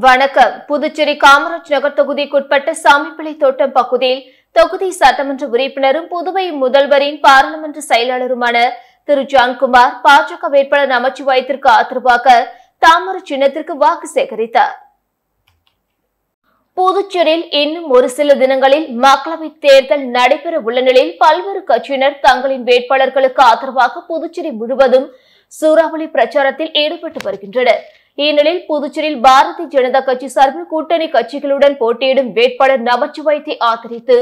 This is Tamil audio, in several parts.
வணக்கம். புதுச்சேரி காமராஜ் நகர் தொகுதிக்குட்பட்ட சாமிப்பிள்ளை தோட்டம் பகுதியில் தொகுதி சட்டமன்ற உறுப்பினரும் புதுவை முதல்வரின் பாராளுமன்ற செயலாளருமான திரு ஜான்குமார் பாஜக வேட்பாளர் நமச்சிவாயத்திற்கு ஆதரவாக தாமரை சின்னத்திற்கு வாக்கு சேகரித்தார். புதுச்சேரியில் இன்னும் ஒரு சில தினங்களில் மக்களவைத் தேர்தல் நடைபெற உள்ள நிலையில் பல்வேறு கட்சியினர் தங்களின் வேட்பாளர்களுக்கு ஆதரவாக புதுச்சேரி முழுவதும் சூறாவளி பிரச்சாரத்தில் ஈடுபட்டு வருகின்றனர். இந்நிலையில் புதுச்சேரியில் பாரதிய ஜனதா கட்சி சார்பில் கூட்டணி கட்சிகளுடன் போட்டியிடும் வேட்பாளர் நமச்சிவாயத்தை ஆதரித்து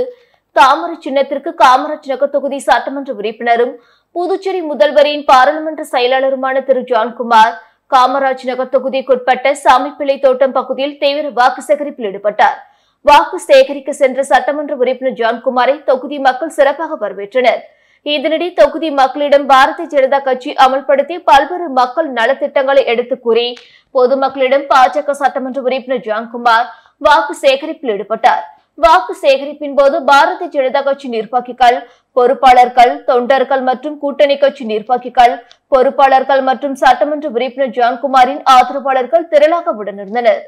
தாமரை சின்னத்திற்கு காமராஜ் நகர் தொகுதி சட்டமன்ற உறுப்பினரும் புதுச்சேரி முதல்வரின் பாராளுமன்ற செயலாளருமான திரு ஜான்குமார் காமராஜ் நகர் தொகுதிக்குட்பட்ட சாமிப்பிள்ளை தோட்டம் பகுதியில் தீவிர வாக்கு சேகரிப்பில் ஈடுபட்டார். வாக்கு சேகரிக்க சென்ற சட்டமன்ற உறுப்பினர் ஜான்குமாரை தொகுதி மக்கள் சிறப்பாக வரவேற்றனர். இதனிடையே தொகுதி மக்களிடம் பாரதிய ஜனதா கட்சி அமல்படுத்தி பல்வேறு மக்கள் நலத்திட்டங்களை எடுத்துக் கூறி பொதுமக்களிடம் பாஜக சட்டமன்ற உறுப்பினர் ஜான்குமார் வாக்கு சேகரிப்பில் ஈடுபட்டார். வாக்கு சேகரிப்பின் போது பாரதிய ஜனதா கட்சி நிர்வாகிகள், பொறுப்பாளர்கள், தொண்டர்கள் மற்றும் கூட்டணி கட்சி நிர்வாகிகள், பொறுப்பாளர்கள் மற்றும் சட்டமன்ற உறுப்பினர் ஜான்குமாரின் ஆதரவாளர்கள் திரளாக உடனிருந்தனர்.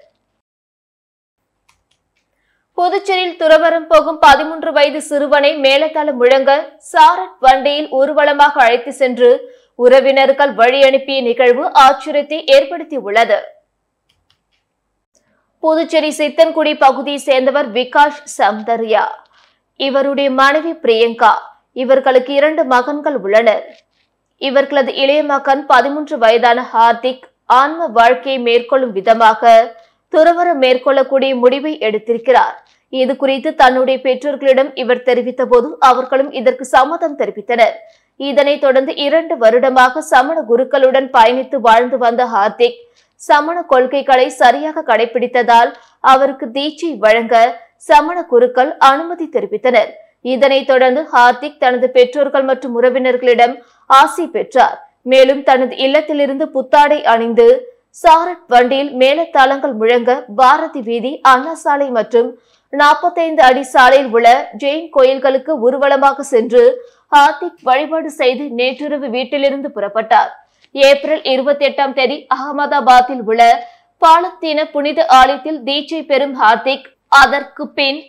புதுச்சேரியில் துறவரம் போகும் 13 வயது சிறுவனை மேலதாளம் முழங்க சாரட் வண்டியில் ஊர்வலமாக அழைத்து சென்று உறவினர்கள் வழி அனுப்பிய நிகழ்வு ஆச்சரியத்தை ஏற்படுத்தியுள்ளது. புதுச்சேரி சித்தன்குடி பகுதியை சேர்ந்தவர் விகாஷ் சௌந்தர்யா. இவருடைய மனைவி பிரியங்கா. இவர்களுக்கு 2 மகன்கள் உள்ளனர். இவர்களது இளைய மகன் 13 வயதான ஹார்திக் ஆன்ம வாழ்க்கையை மேற்கொள்ளும் விதமாக துறவரம் மேற்கொள்ளக்கூடிய முடிவை எடுத்திருக்கிறார். இது குறித்து தன்னுடைய பெற்றோர்களிடம் இவர் தெரிவித்த போது அவர்களும் இதற்கு சம்மதம் தெரிவித்தனர். இதனைத் தொடர்ந்து 2 வருடமாக சமண குருக்களுடன் பயணித்து வாழ்ந்து வந்த ஹார்திக் சமண கொள்கைகளை சரியாக கடைபிடித்ததால் அவருக்கு தீட்சை வழங்க சமண குருக்கள் அனுமதி தெரிவித்தனர். இதனைத் தொடர்ந்து ஹார்திக் தனது பெற்றோர்கள் மற்றும் உறவினர்களிடம் ஆசி பெற்றார். மேலும் தனது இல்லத்திலிருந்து புத்தாடை அணிந்து சாரட் வண்டியில் மேலத்தாளங்கள் முழங்க பாரதி வீதி, அண்ணா சாலை மற்றும் 45 அடி சாலையில் உள்ள ஜெயின் கோயில்களுக்கு ஊர்வலமாக சென்று ஹார்திக் வழிபாடு செய்து நேற்றிரவு வீட்டிலிருந்து புறப்பட்டார். ஏப்ரல் 28ஆம் தேதி அகமதாபாத்தில் உள்ள பாலத்தீன புனித ஆலயத்தில் தீட்சை பெறும் ஹார்திக் அதற்கு பின்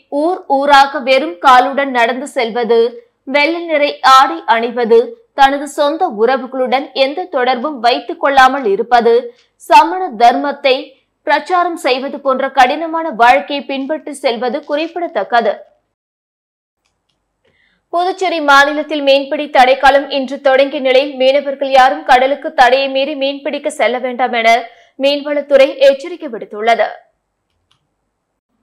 ஊராக வெறும் காலுடன் நடந்து செல்வது, வெள்ளை நிற ஆடை அணிவது, தனது சொந்த உறவுகளுடன் எந்த தொடர்பும் வைத்துக் கொள்ளாமல் இருப்பது, சமண தர்மத்தை பிரச்சாரம் செய்வது போன்ற கடினமான வாழ்க்கையை பின்பற்றி செல்வது குறிப்பிடத்தக்கது. புதுச்சேரி மாநிலத்தில் மீன்பிடி தடைக்காலம் இன்று தொடங்கிய நிலையில் மீனவர்கள் யாரும் கடலுக்கு தடையை மீறி மீன்பிடிக்க செல்ல வேண்டாம் என மீன்வளத்துறை எச்சரிக்கை விடுத்துள்ளது.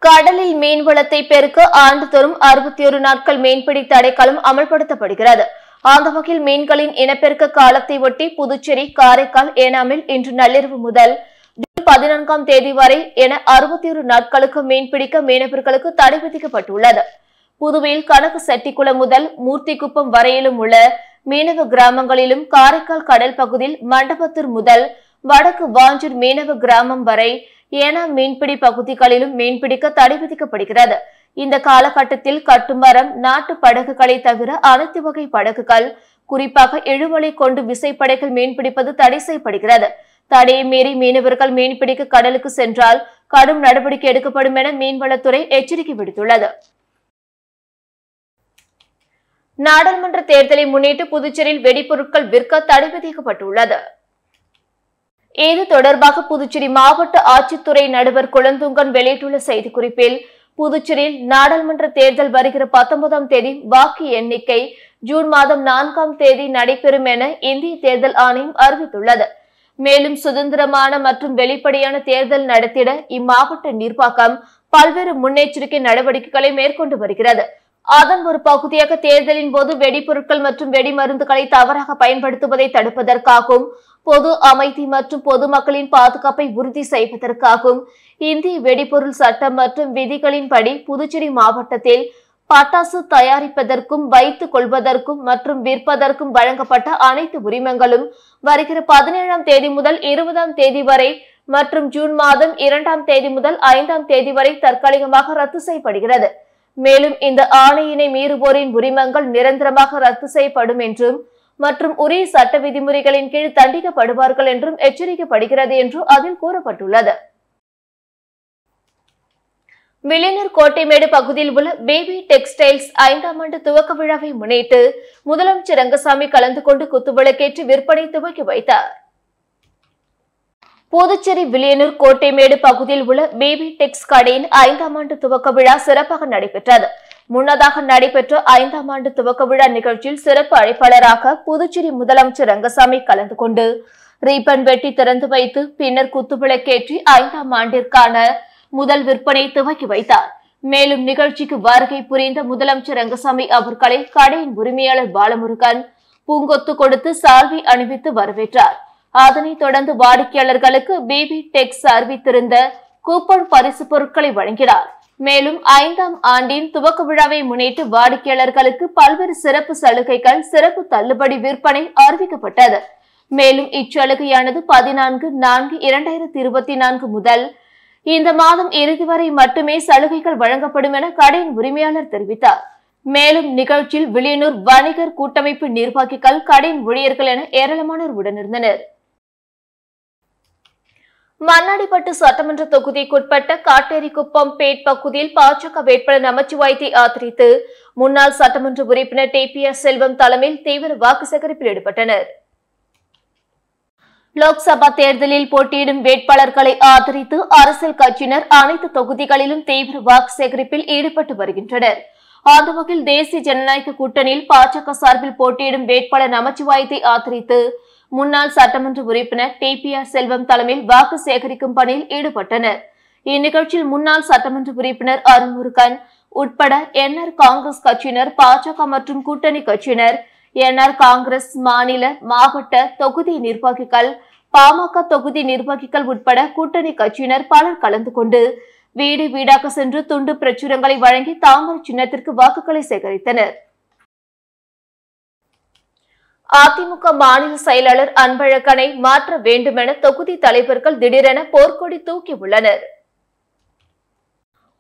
கடலில் மீன்வளத்தை பெருக்க ஆண்டுதோறும் 61 நாட்கள் மீன்பிடி தடைக்காலம் அமல்படுத்தப்படுகிறது. அந்த வகையில் மீன்களின் இனப்பெருக்க காலத்தை ஒட்டி புதுச்சேரி, காரைக்கால், ஏனாமில் இன்று நள்ளிரவு முதல் ஜூன் 14ஆம் தேதி வரை என 61 நாட்களுக்கு மீன்பிடிக்க மீனவர்களுக்கு தடை விதிக்கப்பட்டுள்ளது. புதுவையில் கனக செட்டிக்குளம் முதல் மூர்த்திக்குப்பம் வரையிலும் உள்ள மீனவ கிராமங்களிலும், காரைக்கால் கடல் பகுதியில் மண்டபத்தூர் முதல் வடக்கு வாஞ்சூர் மீனவ கிராமம் வரை ஏனாம் மீன்பிடி பகுதிகளிலும் மீன்பிடிக்க தடை விதிக்கப்படுகிறது. இந்த காலகட்டத்தில் கட்டுமரம், நாட்டு படகுகளை தவிர அனைத்து வகை படகுகள், குறிப்பாக இழுவலை கொண்டு விசைப்படைகள் மீன்பிடிப்பது தடை செய்யப்படுகிறது. தடையை மீறி மீனவர்கள் மீன்பிடிக்க கடலுக்கு சென்றால் கடும் நடவடிக்கை எடுக்கப்படும் என மீன்வளத்துறை எச்சரிக்கை விடுத்துள்ளது. நாடாளுமன்ற தேர்தலை முன்னிட்டு புதுச்சேரியில் வெடிபொருட்கள் விற்க தடை விதிக்கப்பட்டுள்ளது. இது தொடர்பாக புதுச்சேரி மாவட்ட ஆட்சித்துறை நடுவர் குளந்துங்கன் வெளியிட்டுள்ள செய்திக்குறிப்பில், புதுச்சேரியில் நாடாளுமன்ற தேர்தல் வருகிற 19ஆம் தேதி, வாக்கு எண்ணிக்கை ஜூன் மாதம் 4ஆம் தேதி நடைபெறும் என இந்திய தேர்தல் ஆணையம் அறிவித்துள்ளது. மேலும் சுதந்திரமான மற்றும் வெளிப்படையான தேர்தல் நடத்திட இம்மாவட்ட நிர்வாகம் பல்வேறு முன்னெச்சரிக்கை நடவடிக்கைகளை மேற்கொண்டு வருகிறது. அதன் ஒரு பகுதியாக தேர்தலின் போது வெடிபொருட்கள் மற்றும் வெடிமருந்துகளை தவறாக பயன்படுத்துவதை தடுப்பதற்காகவும், பொது அமைதி மற்றும் பொதுமக்களின் பாதுகாப்பை உறுதி செய்வதற்காகவும் இந்திய வெடிபொருள் சட்டம் மற்றும் விதிகளின்படி புதுச்சேரி மாவட்டத்தில் பட்டாசு தயாரிப்பதற்கும், வைத்துக் கொள்வதற்கும் மற்றும் விற்பதற்கும் வழங்கப்பட்ட அனைத்து உரிமங்களும் வருகிற 17ஆம் தேதி முதல் 20ஆம் தேதி வரை மற்றும் ஜூன் மாதம் 2ஆம் தேதி முதல் 5ஆம் தேதி வரை தற்காலிகமாக ரத்து செய்யப்படுகிறது. மேலும் இந்த ஆணையினை மீறுவோரின் உரிமங்கள் நிரந்தரமாக ரத்து செய்யப்படும் என்றும் மற்றும் உரிய சட்ட விதிமுறைகளின் கீழ் தண்டிக்கப்படுவார்கள் என்றும் எச்சரிக்கப்படுகிறது என்று அதில் கூறப்பட்டுள்ளது. வில்லியனூர் கோட்டைமேடு பகுதியில் உள்ள பேபி டெக்ஸ்டைல்ஸ் 5ஆம் ஆண்டு துவக்க விழாவை முன்னிட்டு முதலமைச்சர் ரங்கசாமி கலந்து கொண்டு குத்துவிளக்கேற்றி விற்பனை துவக்கி வைத்தார். புதுச்சேரி வில்லியனூர் கோட்டைமேடு பகுதியில் உள்ள பேபி டெக்ஸ் கடையின் 5ஆம் ஆண்டு துவக்க விழா சிறப்பாக நடைபெற்றது. முன்னதாக நடைபெற்ற 5ஆம் ஆண்டு துவக்க விழா நிகழ்ச்சியில் சிறப்பு அழைப்பாளராக புதுச்சேரி முதலமைச்சர் ரங்கசாமி கலந்து கொண்டு ரீபன் வெட்டி திறந்து வைத்து பின்னர் குத்துவிளக்கேற்றி 5ஆம் ஆண்டிற்கான முதல் விற்பனை துவக்கி வைத்தார். மேலும் நிகழ்ச்சிக்கு வருகை புரிந்த முதலமைச்சர் ரங்கசாமி அவர்களை கடையின் உரிமையாளர் பாலமுருகன் பூங்கொத்து கொடுத்து சால்வை அணிவித்து வரவேற்றார். அதனைத் தொடர்ந்து வாடிக்கையாளர்களுக்கு பேபி டெக்ஸ் அறிவித்திருந்த கூப்பன் பரிசு பொருட்களை வழங்கினார். மேலும் 5ஆம் ஆண்டின் துவக்க விழாவை முன்னிட்டு வாடிக்கையாளர்களுக்கு பல்வேறு சிறப்பு சலுகைகள், சிறப்பு தள்ளுபடி விற்பனை அறிவிக்கப்பட்டது. மேலும் இச்சலுகையானது 14/4/2024 முதல் இந்த மாதம் இறுதி வரை மட்டுமே சலுகைகள் வழங்கப்படும் என கடையின் உரிமையாளர் தெரிவித்தார். மேலும் நிகழ்ச்சியில் வில்லியனூர் வணிகர் கூட்டமைப்பு நிர்வாகிகள், கடையின் ஊழியர்கள் என ஏராளமானோர் உடனிருந்தனர். மண்ணாடிப்பட்டு சட்டமன்ற தொகுதிக்குட்பட்ட காட்டேரிக்குப்பம் பேட் பகுதியில் பாஜக வேட்பாளர் நமச்சிவாயத்தை ஆதரித்து முன்னாள் சட்டமன்ற உறுப்பினர் TPR செல்வம் தலைமையில் தீவிர வாக்கு சேகரிப்பில் ஈடுபட்டனர். லோக்சபா தேர்தலில் போட்டியிடும் வேட்பாளர்களை ஆதரித்து அரசியல் கட்சியினர் அனைத்து தொகுதிகளிலும் தீவிர வாக்கு சேகரிப்பில் ஈடுபட்டு வருகின்றனர். அந்த வகையில் தேசிய ஜனநாயக கூட்டணியில் பாஜக சார்பில் போட்டியிடும் வேட்பாளர் நமச்சிவாயத்தை ஆதரித்து முன்னாள் சட்டமன்ற உறுப்பினர் TPR செல்வம் தலைமையில் வாக்கு சேகரிக்கும் பணியில் ஈடுபட்டனர். இந்நிகழ்ச்சியில் முன்னாள் சட்டமன்ற உறுப்பினர் அருள்முருகன் உட்பட NR காங்கிரஸ் கட்சியினர், பாஜக மற்றும் கூட்டணி கட்சியினர், NR காங்கிரஸ் மாநில, மாவட்ட, தொகுதி நிர்வாகிகள், பாமக தொகுதி நிர்வாகிகள் உட்பட கூட்டணி கட்சியினர் பலர் கலந்து கொண்டு வீடு வீடாக சென்று துண்டு பிரச்சுரங்களை வழங்கி தாமரை சின்னத்திற்கு வாக்குகளை சேகரித்தனர். அதிமுக மாநில செயலாளர் அன்பழகனை மாற்ற வேண்டுமென தொகுதி தலைவர்கள் திடீரென போர்க்கொடி தூக்கி உள்ளனர்.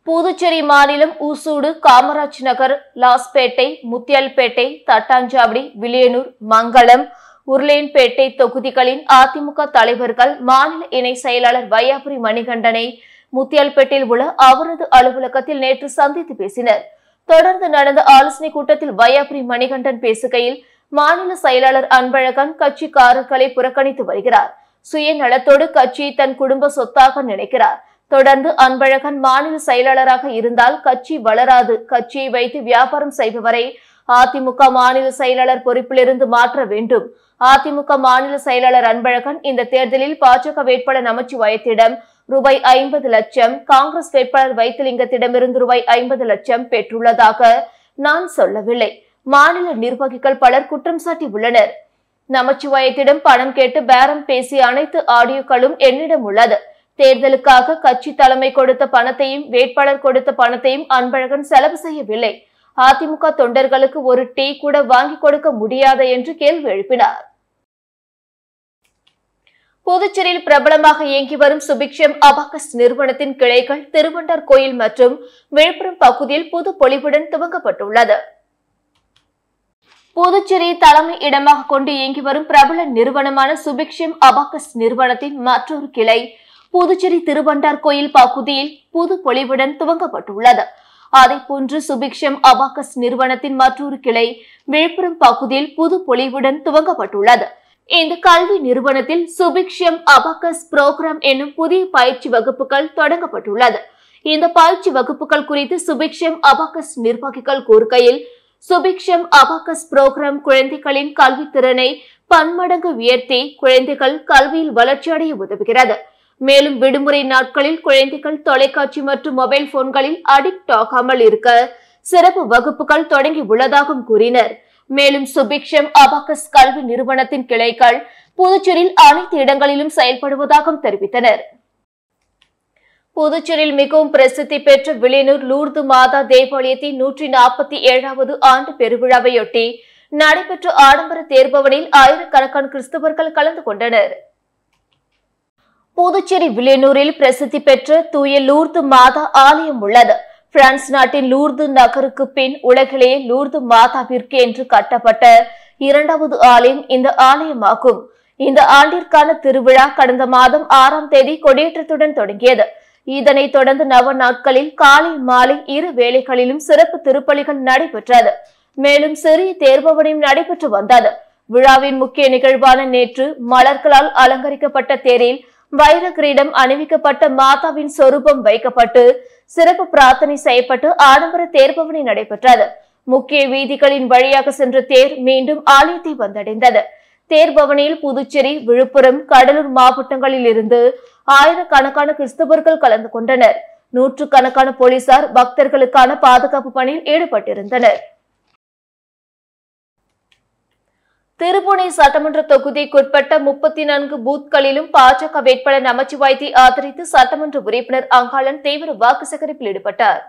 புதுச்சேரி மாநிலம் ஊசூடு, காமராஜ் நகர், லாஸ்பேட்டை, முத்தியால்பேட்டை, தட்டாஞ்சாவடி, வில்லியனூர், மங்களம், உருளையன்பேட்டை தொகுதிகளின் அதிமுக தலைவர்கள் மாநில இணை செயலாளர் வையாபுரி மணிகண்டனை முத்தியால்பேட்டையில் உள்ள அவரது அலுவலகத்தில் நேற்று சந்தித்து பேசினர். தொடர்ந்து நடந்த ஆலோசனை கூட்டத்தில் வையாபுரி மணிகண்டன் பேசுகையில், மாநில செயலாளர் அன்பழகன் கட்சிக்காரர்களை புறக்கணித்து வருகிறார். சுயநலத்தோடு கட்சியை தன் குடும்ப சொத்தாக நினைக்கிறார். தொடர்ந்து அன்பழகன் மாநில செயலாளராக இருந்தால் கட்சி வளராது. கட்சியை வைத்து வியாபாரம் செய்பவரை அதிமுக மாநில செயலாளர் பொறுப்பிலிருந்து மாற்ற வேண்டும். அதிமுக மாநில செயலாளர் அன்பழகன் இந்த தேர்தலில் பாஜக வேட்பாளர் நமச்சிவாயத்திடம் ரூபாய் 50 லட்சம், காங்கிரஸ் வேட்பாளர் வைத்திலிங்கத்திடமிருந்து ரூபாய் 50 லட்சம் பெற்றுள்ளதாக நான் சொல்லவில்லை. மாநில நிர்வாகிகள் பலர் குற்றம் சாட்டி உள்ளனர். நமச்சிவாயத்திடம் பணம் கேட்டு பேரம் பேசிய அனைத்து ஆடியோக்களும் என்னிடம் உள்ளது. தேர்தலுக்காக கட்சி தலைமை கொடுத்த பணத்தையும் வேட்பாளர் கொடுத்த பணத்தையும் அன்பழகன் செலவு செய்யவில்லை. அதிமுக தொண்டர்களுக்கு ஒரு டீ கூட வாங்கி கொடுக்க முடியாது என்று கேள்வி எழுப்பினார். புதுச்சேரியில் பிரபலமாக இயங்கி வரும் சுபிக்ஷம் அபாகஸ் நிறுவனத்தின் கிளைகள் திருவண்டார் கோயில் மற்றும் விழுப்புரம் பகுதியில் புது பொலிவுடன் துவங்கப்பட்டுள்ளது. புதுச்சேரி தலைமை இடமாக கொண்டு இயங்கி வரும் பிரபல நிறுவனமான சுபிக்ஷம் அபாகஸ் நிறுவனத்தின் மற்றொரு கிளை புதுச்சேரி திருவண்டார் கோயில் பகுதியில் புது பொலிவுடன் துவங்கப்பட்டுள்ளது. அதேபோன்று சுபிக்ஷம் அபாகஸ் நிறுவனத்தின் மற்றொரு கிளை விழுப்புரம் பகுதியில் புது பொலிவுடன் துவங்கப்பட்டுள்ளது. இந்த கல்வி நிறுவனத்தில் சுபிக்ஷம் அபாகஸ் புரோகிராம் என்னும் புதிய பயிற்சி வகுப்புகள் தொடங்கப்பட்டுள்ளது. இந்த பயிற்சி வகுப்புகள் குறித்து சுபிக்ஷம் அபாகஸ் நிர்வாகிகள் கூறுகையில், சுபிக்ஷம் அபாகஸ் புரோகிராம் குழந்தைகளின் கல்வி திறனை பன்மடங்கு உயர்த்தி குழந்தைகள் கல்வியில் வளர்ச்சியடைய உதவுகிறது. மேலும் விடுமுறை நாட்களில் குழந்தைகள் தொலைக்காட்சி மற்றும் மொபைல் போன்களில் அடிக்ட் ஆகாமல் இருக்க சிறப்பு வகுப்புகள் தொடங்கி உள்ளதாகவும் கூறினர். மேலும் சுபிக்ஷம் அபாகஸ் கல்வி நிறுவனத்தின் கிளைகள் புதுச்சேரியில் அனைத்து இடங்களிலும் செயல்படுவதாகவும் தெரிவித்தனர். புதுச்சேரியில் மிகவும் பிரசித்தி பெற்ற வில்லியனூர் லூர்து மாதா தேவாலயத்தின் 147வது ஆண்டு பெருவிழாவையொட்டி நடைபெற்ற ஆடம்பர தேர்பவனில் ஆயிரக்கணக்கான கிறிஸ்தவர்கள் கலந்து கொண்டனர். புதுச்சேரி வில்லியனூரில் பிரசித்தி பெற்ற தூய லூர்து மாதா ஆலயம் உள்ளது. பிரான்ஸ் நாட்டின் லூர்து நகருக்கு பின் உலகிலேயே லூர்து மாதாவிற்கு என்று கட்டப்பட்ட 2வது ஆலயம் இந்த ஆலயமாகும். இந்த ஆண்டிற்கான திருவிழா கடந்த மாதம் 6ஆம் தேதி கொடியேற்றத்துடன் தொடங்கியது. இதனைத் தொடர்ந்து நவ நாட்களில் காலை மாலை இரு வேளைகளிலும் சிறப்பு திருப்பலிகள் நடைபெற்றது. மேலும் சிறிய தேர்பவனியும் நடைபெற்று வந்தது. விழாவின் முக்கிய நிகழ்வான நேற்று மலர்களால் அலங்கரிக்கப்பட்ட தேரில் வைர கிரீடம் அணிவிக்கப்பட்ட மாதாவின் சொரூபம் வைக்கப்பட்டு சிறப்பு பிரார்த்தனை செய்யப்பட்டு ஆடம்பர தேர்பவனி நடைபெற்றது. முக்கிய வீதிகளின் வழியாக சென்ற தேர் மீண்டும் ஆலயத்தை வந்தடைந்தது. தேர்பவனியில் புதுச்சேரி, விழுப்புரம், கடலூர் மாவட்டங்களில் இருந்து ஆயிரக்கணக்கான கிறிஸ்தவர்கள் கலந்து கொண்டனர். நூற்றுக்கணக்கான போலீசார் பக்தர்களுக்கான பாதுகாப்பு பணியில் ஈடுபட்டிருந்தனர். திருப்புவனை சட்டமன்ற தொகுதிக்குட்பட்ட 34 பூத்களிலும் பாஜக வேட்பாளர் நமச்சிவாயத்தை ஆதரித்து சட்டமன்ற உறுப்பினர் அங்காளன் தீவிர வாக்கு சேகரிப்பில் ஈடுபட்டார்.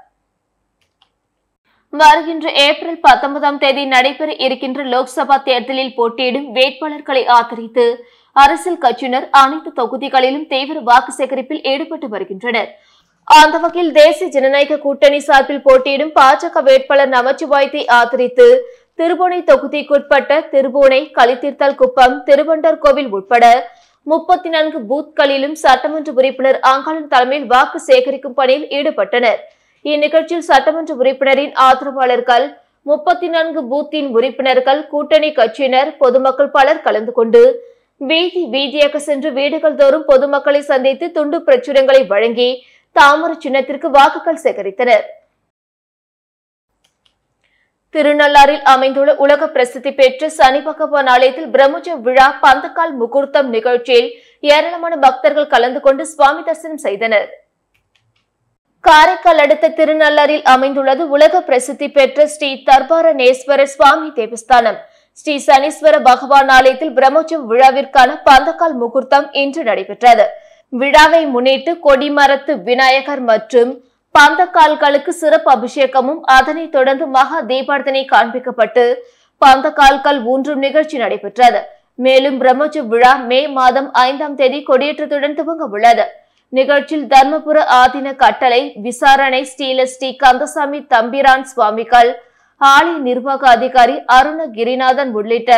வருகின்ற ஏப்ரல் 19ஆம் தேதி நடைபெற இருக்கின்ற லோக்சபா தேர்தலில் போட்டியிடும் வேட்பாளர்களை ஆதரித்து அரசியல் கட்சியினர் அனைத்து தொகுதிகளிலும் தீவிர வாக்கு சேகரிப்பில் ஈடுபட்டு வருகின்றனர். அந்த வகையில் தேசிய ஜனநாயக கூட்டணி சார்பில் போட்டியிடும் பாஜக வேட்பாளர் நமச்சிவாயத்தை ஆதரித்து திருப்புவனை தொகுதிக்குட்பட்ட திருப்புவனை, களித்தீர்த்தல் குப்பம், திருவண்டர்கோவில் உட்பட 34 பூத்களிலும் சட்டமன்ற உறுப்பினர் அங்காளன் தலைமையில் வாக்கு சேகரிக்கும் பணியில் ஈடுபட்டனர். இந்நிகழ்ச்சியில் சட்டமன்ற உறுப்பினரின் ஆதரவாளர்கள், 34 பூத்தின் உறுப்பினர்கள், கூட்டணி கட்சியினர், பொதுமக்கள் பலர் கலந்து கொண்டு வீதி வீதியாக சென்று வீடுகள் தோறும் பொதுமக்களை சந்தித்து துண்டு பிரச்சுரங்களை வழங்கி தாமரை சின்னத்திற்கு வாக்குகள் சேகரித்தனர். திருநள்ளாறில் அமைந்துள்ள உலக பிரசித்தி பெற்ற சனி பகவான் ஆலயத்தில் பிரம்மோற்சவ விழா பந்தக்கால் முகூர்த்தம் நிகழ்ச்சியில் ஏராளமான பக்தர்கள் கலந்து கொண்டு சுவாமி தரிசனம் செய்தனர். காரைக்கால் அடுத்த திருநள்ளாறில் அமைந்துள்ளது உலக பிரசித்தி பெற்ற ஸ்ரீ தர்பாரணேஸ்வரர் சுவாமி தேவஸ்தானம். ஸ்ரீ சனீஸ்வர பகவான் ஆலயத்தில் பிரம்மோற்சவ விழாவிற்கான பந்தக்கால் முகூர்த்தம் இன்று நடைபெற்றது. விழாவை முன்னிட்டு கொடிமரத்து விநாயகர் மற்றும் பந்தக்கால்களுக்கு சிறப்பு அபிஷேகமும் அதனைத் தொடர்ந்து மகா தீபார்த்தனை காண்பிக்கப்பட்டு பந்தக்கால்கள் ஊன்றும் நிகழ்ச்சி நடைபெற்றது. மேலும் பிரம்மோற்சவ விழா மே மாதம் 5ஆம் தேதி கொடியேற்றத்துடன் துவங்க உள்ளது. நிகழ்ச்சியில் தர்மபுர ஆதீன கட்டளை விசாரணை ஸ்ரீ கந்தசாமி தம்பிரான் சுவாமிகள், ஆலய நிர்வாக அதிகாரி அருணகிரிநாதன் உள்ளிட்ட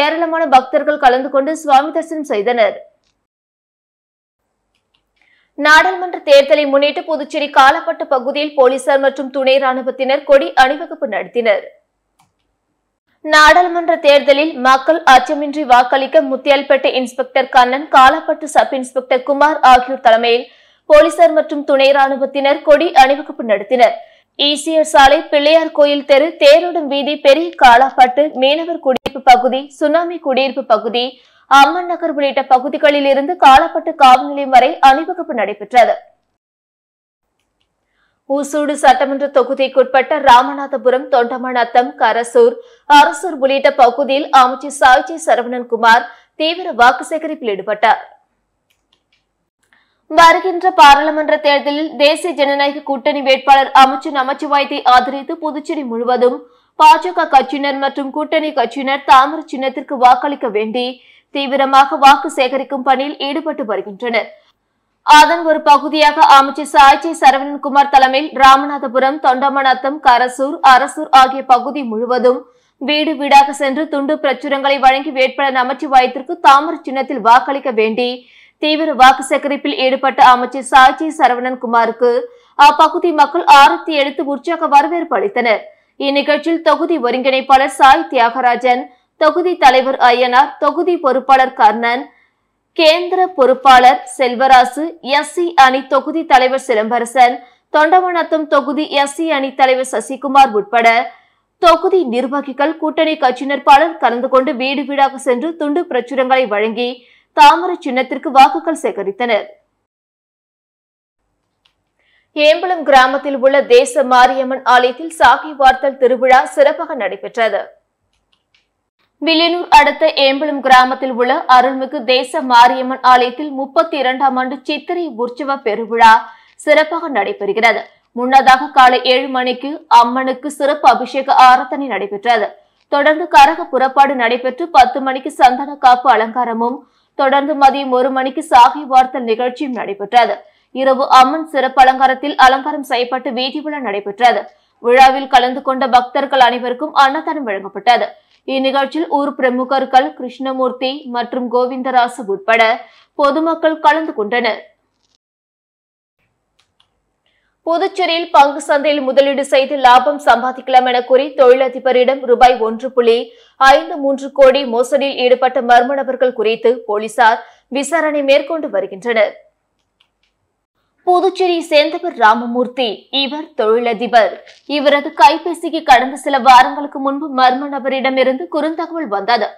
ஏராளமான பக்தர்கள் கலந்து கொண்டு சுவாமி தரிசனம் செய்தனர். நாடாளுமன்ற தேர்தலை முன்னிட்டு புதுச்சேரி காலப்பட்டு பகுதியில் போலீசார் மற்றும் துணை ராணுவத்தினர் கொடி அணிவகுப்பு நடத்தினர். நாடாளுமன்ற தேர்தலில் மக்கள் அச்சமின்றி வாக்களிக்க Muthialpet inspector Kannan, Kalapet sub inspector Kumar ஆகியோர் தலைமையில் போலீசார் மற்றும் துணை ராணுவத்தினர் கொடி அணிவகுப்பு நடத்தினர். ஈசிஆர் சாலை, பிள்ளையார் கோயில் தெரு, தேரோடும் வீதி, பெரிய காலாப்பட்டு, மீனவர் குடியிருப்பு பகுதி, சுனாமி குடியிருப்பு பகுதி, அம்மன் நகர் உள்ளிட்ட பகுதிகளில் இருந்து காலப்பட்டு காவல் நிலையம் வரை அணிவகுப்பு நடைபெற்றது. ஊசூடு சட்டமன்ற தொகுதிக்குட்பட்ட ராமநாதபுரம், தொண்டமநத்தம், கரசூர், அரசூர் உள்ளிட்ட பகுதியில் அமைச்சர் சாய்ஜி சரவணன்குமார் தீவிர வாக்கு சேகரிப்பில் ஈடுபட்டார். வருகின்ற பாராளுமன்ற தேர்தலில் தேசிய ஜனநாயக கூட்டணி வேட்பாளர் அமைச்சர் நமச்சிவாயத்தை ஆதரித்து புதுச்சேரி முழுவதும் பாஜக கட்சியினர் மற்றும் கூட்டணி கட்சியினர் தாமரை சின்னத்திற்கு வாக்களிக்க வேண்டி தீவிரமாக வாக்கு சேகரிக்கும் பணியில் ஈடுபட்டு வருகின்றனர். அதன் ஒரு பகுதியாக அமைச்சர் சாய்ஜி சரவணன்குமார் தலைமையில் ராமநாதபுரம், தொண்டமநத்தம், கரசூர், அரசூர் ஆகிய பகுதி முழுவதும் வீடு வீடாக சென்று துண்டு பிரச்சுரங்களை வழங்கி வேட்பாளர் நமச்சிவாயத்திற்கு தாமரை சின்னத்தில் வாக்களிக்க வேண்டி தீவிர வாக்கு சேகரிப்பில் ஈடுபட்ட அமைச்சர் சாய்ஜி சரவணன்குமாருக்கு அப்பகுதி மக்கள் ஆரத்தி எடுத்து உற்சாக வரவேற்பு அளித்தனர். இந்நிகழ்ச்சியில் தொகுதி ஒருங்கிணைப்பாளர் சாய் தியாகராஜன், தொகுதி தலைவர் ஐயனார், தொகுதி பொறுப்பாளர் கர்ணன், கேந்திர பொறுப்பாளர் செல்வராசு, எஸ்சி அணி தொகுதி தலைவர் சிலம்பரசன், தொண்டமநத்தம் தொகுதி எஸ்சி அணி தலைவர் சசிகுமார் உட்பட தொகுதி நிர்வாகிகள், கூட்டணி கட்சியினர் பலர் கலந்து கொண்டு வீடு வீடாக சென்று துண்டு பிரச்சுரங்களை வழங்கி தாமரை சின்னத்திற்கு வாக்குகள் சேகரித்தனர். ஏம்பலம் கிராமத்தில் உள்ள தேச மாரியம்மன் ஆலயத்தில் சாகி வார்த்தல் திருவிழா சிறப்பாக நடைபெற்றது. வில்லியனூர் அடுத்த ஏம்பலம் கிராமத்தில் உள்ள அருள்மிகு தேச மாரியம்மன் ஆலயத்தில் 32ஆம் ஆண்டு சித்திரை உற்சவ பெருவிழா சிறப்பாக நடைபெறுகிறது. முன்னதாக காலை 7 மணிக்கு அம்மனுக்கு சிறப்பு அபிஷேக ஆராதனை நடைபெற்றது. தொடர்ந்து கரக புறப்பாடு நடைபெற்று 10 மணிக்கு சந்தன காப்பு அலங்காரமும், தொடர்ந்து மதியம் 1 மணிக்கு சாகி வார்த்தல் நிகழ்ச்சியும் நடைபெற்றது. இரவு அம்மன் சிறப்பு அலங்காரத்தில் அலங்காரம் செய்யப்பட்டு வீதி விழா நடைபெற்றது. விழாவில் கலந்து கொண்ட பக்தர்கள் அனைவருக்கும் அன்னதானம் வழங்கப்பட்டது. இந்நிகழ்ச்சியில் ஊர் பிரமுகர்கள் கிருஷ்ணமூர்த்தி மற்றும் கோவிந்தராசு உட்பட பொதுமக்கள் கலந்து கொண்டனர். புதுச்சேரியில் பங்கு சந்தையில் முதலீடு செய்து லாபம் சம்பாதிக்கலாம் என கூறி தொழிலதிபரிடம் ரூபாய் 1.53 கோடி மோசடியில் ஈடுபட்ட மர்ம நபர்கள் குறித்து போலீசார் விசாரணை மேற்கொண்டு வருகின்றனர். புதுச்சேரியை சேர்ந்தவர் ராமமூர்த்தி. இவர் தொழிலதிபர். இவரது கைபேசிக்கு கடந்த சில வாரங்களுக்கு முன்பு மர்ம நபரிடமிருந்து குறுந்தகவல் வந்தது.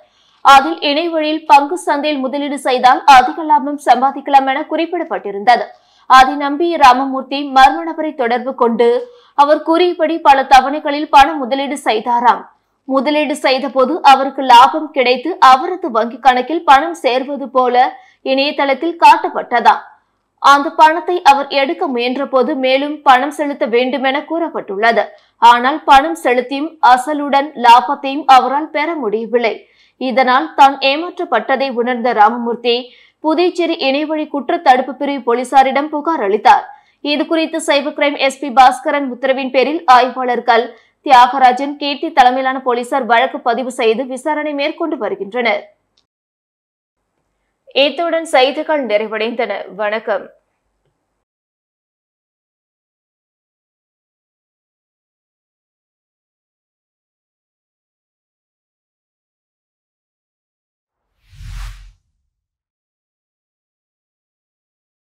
அதில் இணைய வழியில் பங்கு சந்தையில் முதலீடு செய்தால் அதிக லாபம் சம்பாதிக்கலாம் என குறிப்பிடப்பட்டிருந்தது. அதை நம்பிய ராமமூர்த்தி மர்ம நபரை தொடர்பு கொண்டு அவர் கூறியபடி பல தவணைகளில் பணம் முதலீடு செய்தாராம். முதலீடு செய்த போது அவருக்கு லாபம் கிடைத்து அவரது வங்கி கணக்கில் பணம் சேர்வது போல இணையதளத்தில் காட்டப்பட்டதாம். அந்த பணத்தை அவர் எடுக்க முயன்ற போது மேலும் பணம் செலுத்த வேண்டும் என கூறப்பட்டுள்ளது. ஆனால் பணம் செலுத்தியும் அசலுடன் லாபத்தையும் அவரால் பெற முடியவில்லை. இதனால் தான் ஏமாற்றப்பட்டதை உணர்ந்த ராமமூர்த்தி புதுச்சேரி இணையவழி குற்ற தடுப்பு பிரிவு போலீசாரிடம் புகார் அளித்தார். இதுகுறித்து சைபர் கிரைம் SP பாஸ்கரன் உத்தரவின் பேரில் ஆய்வாளர்கள் தியாகராஜன், கீர்த்தி தலைமையிலான போலீசார் வழக்கு பதிவு செய்து விசாரணை மேற்கொண்டு வருகின்றனர். இத்துடன் செய்திகள் நிறைவடைந்தன. வணக்கம்.